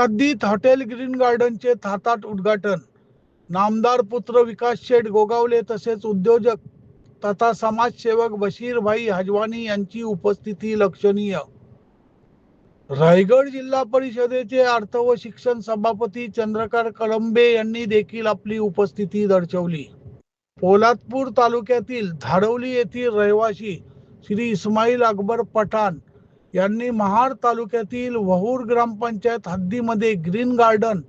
हद्दीत hotel green गार्डनचे थाटात उद्घाटन. नामदार पुत्र विकास शेठ गोगावले तसेच उद्योजक तथा समाजसेवक बशीरभाई हजवानी यांची उपस्थिती लक्षणीय. रायगड जिल्हा परिषदेचे अर्थ व शिक्षण सभापती चंद्रकांत कळंबे यांनी देखील आपली उपस्थिती दर्शवली. पोलादपूर तालुक्यातील धाडवली येथील रहिवासी श्री इस्माईल अकबर पठाण यांनी महाड तालुक्यातील वहूर ग्रामपंचायत हद्दीमध्ये ग्रीन गार्डन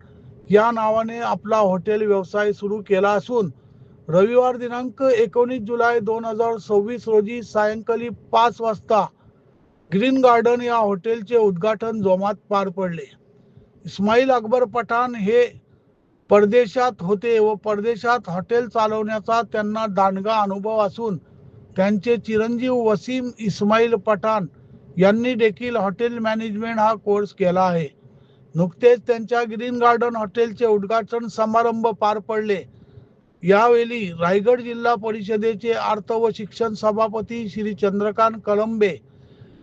या नावाने आपला हॉटेल व्यवसाय सुरू केला असून रविवार दिनांक 19 जुलै 2026 रोजी सायंकाळी 5 वाजता ग्रीन गार्डन या हॉटेलचे उद्घाटन जोमात पार पडले. इस्माईल अकबर पठाण हे परदेशात होते व परदेशात हॉटेल चालवण्याचा त्यांना दांडगा अनुभव असून त्यांचे चिरंजीव वसीम इस्माईल पठाण यांनी देखील हॉटेल मॅनेजमेंट हा कोर्स केला आहे. नुकतेच त्यांच्या ग्रीन गार्डन हॉटेलचे उद्घाटन समारंभ पार पडले. यावेळी रायगड जिल्हा परिषदेचे अर्थ व शिक्षण सभापती श्री चंद्रकांत कळंबे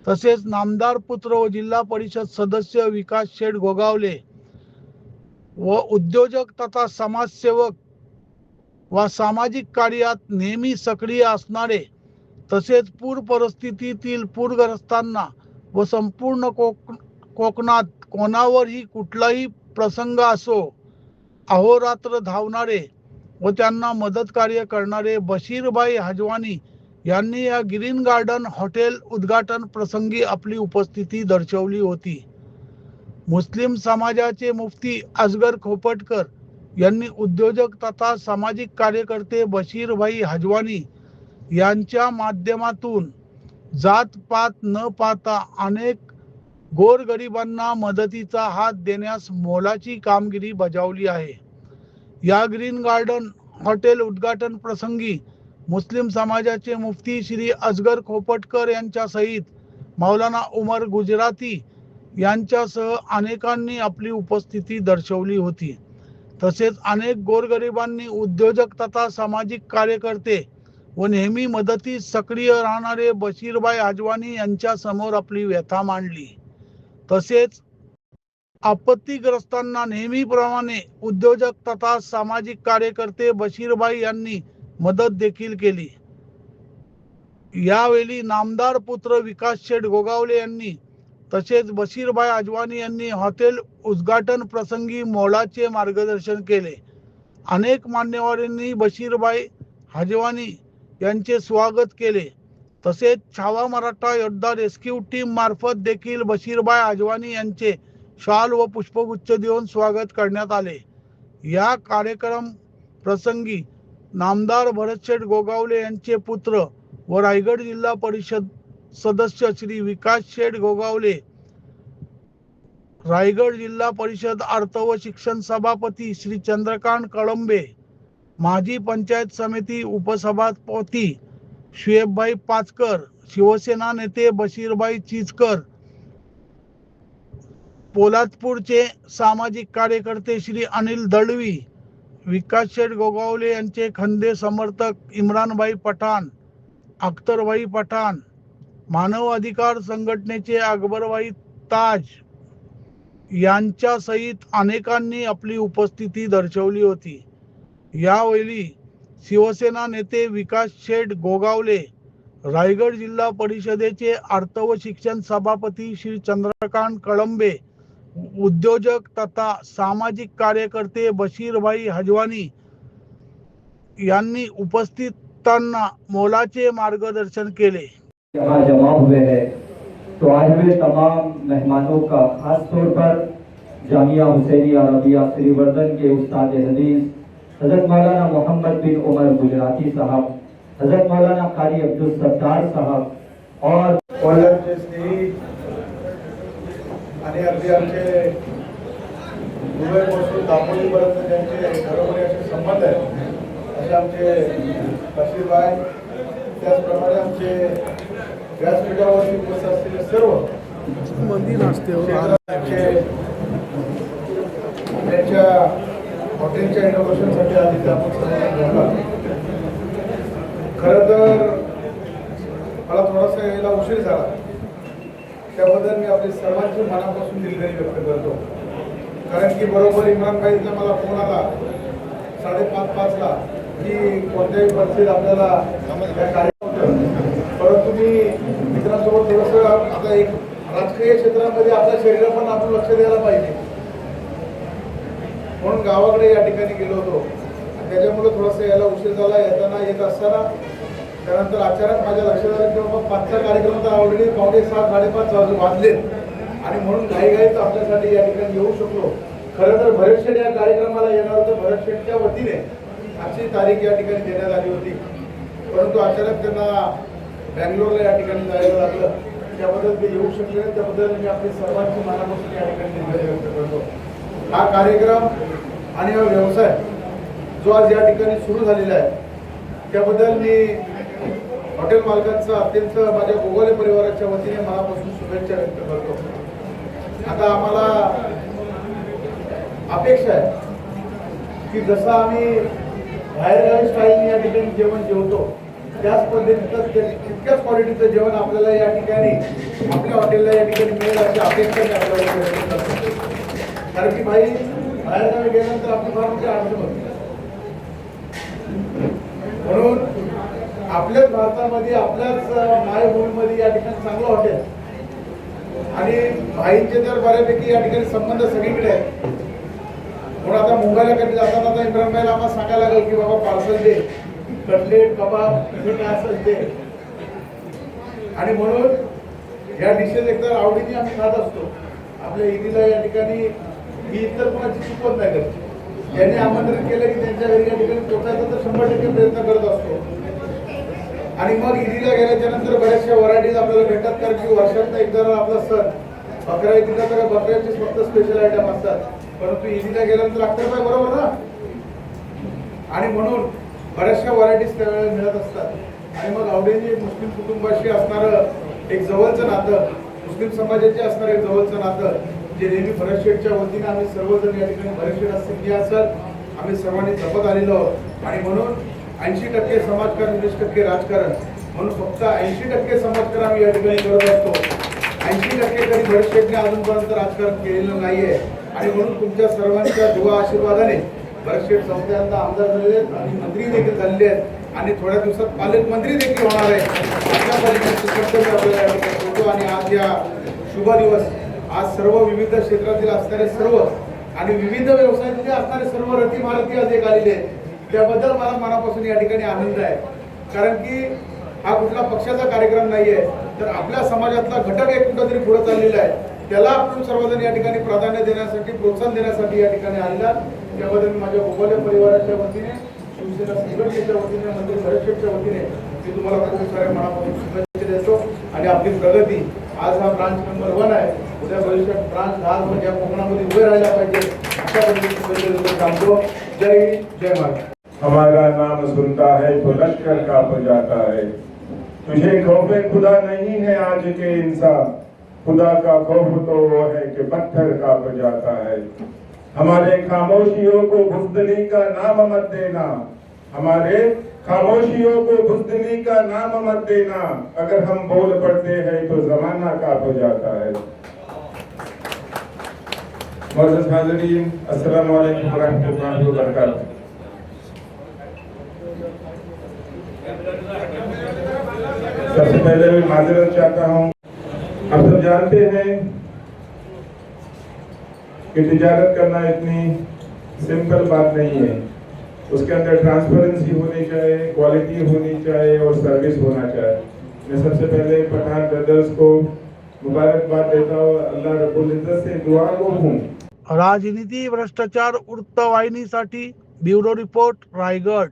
तसेच नामदार पुत्र व जिल्हा परिषद सदस्य विकास शेठ गोगावले व उद्योजक तथा समाजसेवक व सामाजिक कार्यात नेहमी सक्रिय असणारे तसेच पूर परिस्थितीतील पूरग्रस्तांना व संपूर्ण कोकणात कोणावरही कुठलाही प्रसंग असो अहोरात्र धावणारे व त्यांना मदत कार्य करणारे बशीरभाई हजवानी यांनी या ग्रीन गार्डन हॉटेल उद्घाटन प्रसंगी आपली उपस्थिती दर्शवली होती. मुस्लिम समाजाचे मुफ्ती असगर खोपटकर यांनी उद्योजक तथा सामाजिक कार्यकर्ते बशीरभाई हजवानी यांच्या माध्यमातून जात पात न पाहता अनेक गोरगरिबांना मदतीचा हात देण्यास मोलाची कामगिरी बजावली आहे. या ग्रीन गार्डन हॉटेल उद्घाटन प्रसंगी मुस्लिम समाजाचे मुफ्ती श्री असगर खोपटकर यांच्या सहित मौलाना उमर गुजराती यांच्यासह अनेकांनी आपली उपस्थिती दर्शवली होती. तसेच अनेक गोरगरिबांनी उद्योजक तथा सामाजिक कार्यकर्ते व नेहमी मदतीस सक्रिय राहणारे बशीरभाई हजवानी यांच्या समोर आपली व्यथा मांडली. तसेच आपत्तीग्रस्तांना नेहमीप्रमाणे उद्योजक तथा सामाजिक कार्यकर्ते बशीरभाई यांनी मदत देखील केली. यावेळी नामदार पुत्र विकास शेठ गोगावले यांनी तसेच बशीरभाई हजवानी यांनी हॉटेल उद्घाटन प्रसंगी मोलाचे मार्गदर्शन केले. अनेक मान्यवरांनी बशीरभाई हजवानी यांचे स्वागत केले. तसेच छावा मराठा योद्धा रेस्क्यू टीम मार्फत देखील बशीरभाई हजवानी यांचे शाल व पुष्पगुच्छ देऊन स्वागत करण्यात आले. या कार्यक्रम प्रसंगी नामदार भरतशेठ गोगावले यांचे पुत्र व रायगड जिल्हा परिषद सदस्य श्री विकास शेठ गोगावले, रायगड जिल्हा परिषद अर्थ व शिक्षण सभापती श्री चंद्रकांत कळंबे, माजी पंचायत समिती उपसभापती शुएबभाई पाचकर, शिवसेना नेते बशीरभाई चिचकर, पोलादपूरचे सामाजिक कार्यकर्ते श्री अनिल दळवी, विकास शेठ गोगावले यांचे खंदे समर्थक इम्रानभाई पठाण, अख्तरभाई पठाण, मानव अधिकार संघटनेचे अकबरभाई ताज यांच्या सहित अनेकांनी आपली उपस्थिती दर्शवली होती. यावेळी शिवसेना नेते विकास शेठ गोगावले, रायगड जिल्हा परिषदेचे अर्थ व शिक्षण सभापती श्री चंद्रकांत कळंबे, उद्योजक तथा सामाजिक कार्यकर्ते बशीरभाई हजवानी यांनी उपस्थितांना मोलाचे मार्गदर्शन केले. यहाँ जमा हुए हैं तो आज वे तमाम मेहमानों का खास तौर पर जामिया हुसैनिया रबिया श्रीवर्धन के उस्ताद हदीस हजरत मौलाना मोहम्मद बिन उमर गुजराती साहब, हजरत मौलाना कारी अब्दुल सत्तार साहब और आणि अगदी आमचे दुबईपासून दापोलीपर्यंत ज्यांचे घरोघरी असे संबंध आहेत असे आमचे बशीरभाई, त्याचप्रमाणे आमचे व्यासपीठावरती उपस्थित असलेले सर्व त्यांच्या हॉटेलच्या इनोव्हेशनसाठी आधी आपण सर्वांना खरं तर मला थोडासा यायला उशीर झाला, त्याबद्दल मी आपले सर्वांची मनापासून दिलगिरी व्यक्त करतो. कारण की बरोबर इम्रान भाईचा मला फोन आला 5:30ला की कोणत्याही परिस्थितीत आपल्याला त्या कार्यक्रम, परंतु मी मित्रांसोबत थोडंसं आता एक राजकीय क्षेत्रामध्ये आपल्या शरीरावर पण आपण लक्ष द्यायला पाहिजे म्हणून गावाकडे या ठिकाणी गेलो होतो. त्याच्यामुळे थोडंसं यायला उशीर झाला. येताना येत असताना त्यानंतर अचानक माझ्या लक्षात आलं की बाबा 5चा कार्यक्रम तर ऑलरेडी 5:30-5:30 वाजलेत आणि म्हणून घाईघाईत आपल्यासाठी या ठिकाणी येऊ शकलो. खरं तर भरत शेठ या कार्यक्रमाला येणार होतं. भरत शेठच्या वतीने आजची तारीख या ठिकाणी देण्यात आली होती, परंतु अचानक त्यांना बँगलोरला या ठिकाणी जायला लागलं. त्याबद्दल ते येऊ शकले नाही. त्याबद्दल मी आपली सर्वांची मनापासून या ठिकाणी धन्यवाद व्यक्त करतो. हा कार्यक्रम आणि हा व्यवसाय जो आज या ठिकाणी सुरू झालेला आहे त्याबद्दल मी हॉटेल मालकांचा अत्यंत माझ्या गोगाले परिवाराच्या वतीने मनापासून शुभेच्छा व्यक्त करतो. आता आम्हाला अपेक्षा आहे की जसं आम्ही बाहेरगावी स्टाईलने या ठिकाणी जेवण जेवतो त्याच पद्धतीचं तितक्याच क्वालिटीचं जेवण आपल्याला या ठिकाणी आपल्या हॉटेलला या ठिकाणी मिळेल अशी अपेक्षा मी आपल्याला व्यक्त करतो. कारण की भाई बाहेरगावी गेल्यानंतर आपली फार मोठी अडचण होती. म्हणून आपल्याच भारतामध्ये आपल्याच मायभूमीमध्ये या ठिकाणी चांगलं हॉटेल आणि भाईंचे तर बऱ्यापैकी या ठिकाणी संबंध सगळीकडे आहेत. म्हणून आता मुंबईला कधी जाताना आता इम्रान भाईला आम्हाला सांगायला लागेल की बाबा पार्सल दे, कटलेट कबाब हे काय असेल ते. आणि म्हणून या डिशेस एकतर आवडीने आम्ही खात असतो. आपल्या ईदीला या ठिकाणी ही इतर कोणाची चुकत नाही करते. ज्यांनी आमंत्रित केलं की त्यांच्या घरी या ठिकाणी पोचायचा तर 100% प्रयत्न करत असतो. आणि मग ईदीला गेल्याच्या नंतर बऱ्याचशा व्हरायटीज आपल्याला भेटतात. कारण की वर्षातनं एकदा आपला सण बकरा ईदीला तर बकऱ्याचेच फक्त स्पेशल आयटम असतात, परंतु ईदीला गेल्यानंतर अख्तर पाय बरोबर ना. आणि म्हणून बऱ्याचशा व्हरायटीज त्यावेळेला मिळत असतात. आणि मग आवडीने मुस्लिम कुटुंबाशी असणारं एक जवळचं नातं, मुस्लिम समाजाचे असणारं एक जवळचं नातं जे नेहमी भरत शेठच्या वतीने आम्ही सर्वजण या ठिकाणी भरत शेठ असतील मी असेल आम्ही सर्वांनी जपत आलेलो आहोत. आणि म्हणून 80% समाजकारण 20% राजकारण म्हणून फक्त 80% समाजकारण आम्ही या ठिकाणी करत असतो. 80% कधी भरत शेठने अजूनपर्यंत राजकारण केलेलं नाहीये. आणि म्हणून तुमच्या सर्वांच्या दुआ आशीर्वादाने भरत शेठ चौथ्यांदा आमदार झालेले आहेत आणि मंत्री देखील झालेले आहेत आणि थोड्या दिवसात पालकमंत्री देखील होणार आहे. अशा पद्धतीचं कर्तव्य आपल्याला या ठिकाणी होतो. आणि आज या शुभ दिवस आज सर्व विविध क्षेत्रातील असणारे सर्व आणि विविध व्यवसायातील असणारे सर्व रथी महारथी आज एक आलेले आहेत. त्याबद्दल मला मनापासून या ठिकाणी आनंद आहे. कारण की हा कुठला पक्षाचा कार्यक्रम नाहीये, तर आपल्या समाजातला घटक एक कुठंतरी पुढे चाललेला आहे. त्याला आपण सर्वजण या ठिकाणी प्राधान्य देण्यासाठी प्रोत्साहन देण्यासाठी या ठिकाणी आलेला. त्याबद्दल मी माझ्या गोगाले परिवाराच्या वतीने शिवसेना संघटनेच्या वतीने मंत्री भरत शेठच्या वतीने मी तुम्हाला खूप साऱ्या मनापासून शुभेच्छा देतो. आणि आपली प्रगती आज हा ब्रांच नंबर 1 आहे, उद्या भविष्यात ब्रांच 10 म्हणजे कोकणामध्ये उभे राहायला पाहिजे अशा पद्धतीने सांगतो. जय हिंद जय महाराष्ट्र. हमारा नाम सुनता है तो लश्कर कांप जाता है. तुझे खौफे खुदा नहीं है आज के इंसान, खुदा का खौफ तो वो है कि पत्थर कांप जाता है. हमारे खामोशियों को बुज़दिली का नाम मत देना, हमारे खामोशियों को बुज़दिली का नाम मत देना. अगर हम बोल पड़ते हैं तो जमाना कांप जाता है. मोअज़्ज़ज़ हाज़रीन, अस्सलामु अलैकुम व रहमतुल्लाहि व बरकातहू. सबसे पहले मैं माजरत चाहता हूँ. आप सब जानते हैं कि तिजारत करना इतनी सिंपल बात नहीं है. उसके अंदर ट्रांसपेरेंसी होनी चाहिए, क्वालिटी होनी चाहिए और सर्विस होना चाहिए. मैं सबसे पहले पठान ब्रदर्स को मुबारकबाद देता हूँ. अल्लाह रब्बुल इज्जत से दुआ को हूँ. राजनीती भ्रष्टाचार वृत्तवाहिनीसाठी ब्युरो रिपोर्ट रायगड.